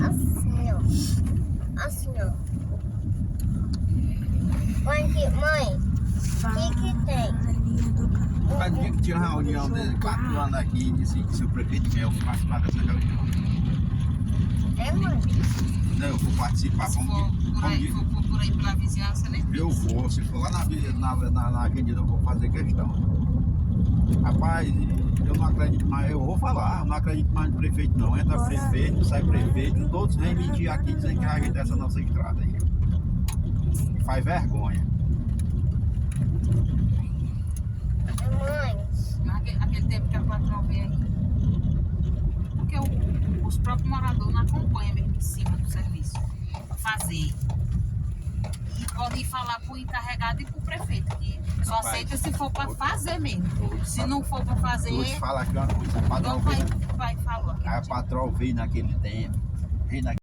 Assim, ó. Assim, ó. Mãe, o que tem? Mas dia que tinha uma reunião de 4 anos aqui e disse que se o prefeito quer eu participar dessa reunião. É, mãe? Não, eu vou participar. Se for por aí pela vizinhança, nem Eu vou, se for lá na avenida, eu vou fazer questão. Rapaz, eu não acredito mais, eu vou falar, eu não acredito mais no prefeito não. Entra prefeito, sai prefeito, todos vêm mentir aqui dizendo que a gente dessa nossa estrada aí. Faz vergonha. Mãe, aquele tempo que a patrão veio aí. Porque os próprios moradores não acompanham mesmo em cima do serviço para fazer. E podem falar para o encarregado e para o prefeito, que só aceita se for para fazer mesmo. Se não for para fazer, Vou te falar aqui uma coisa, a patrão então vai falar. veio naquele tempo, veio naquele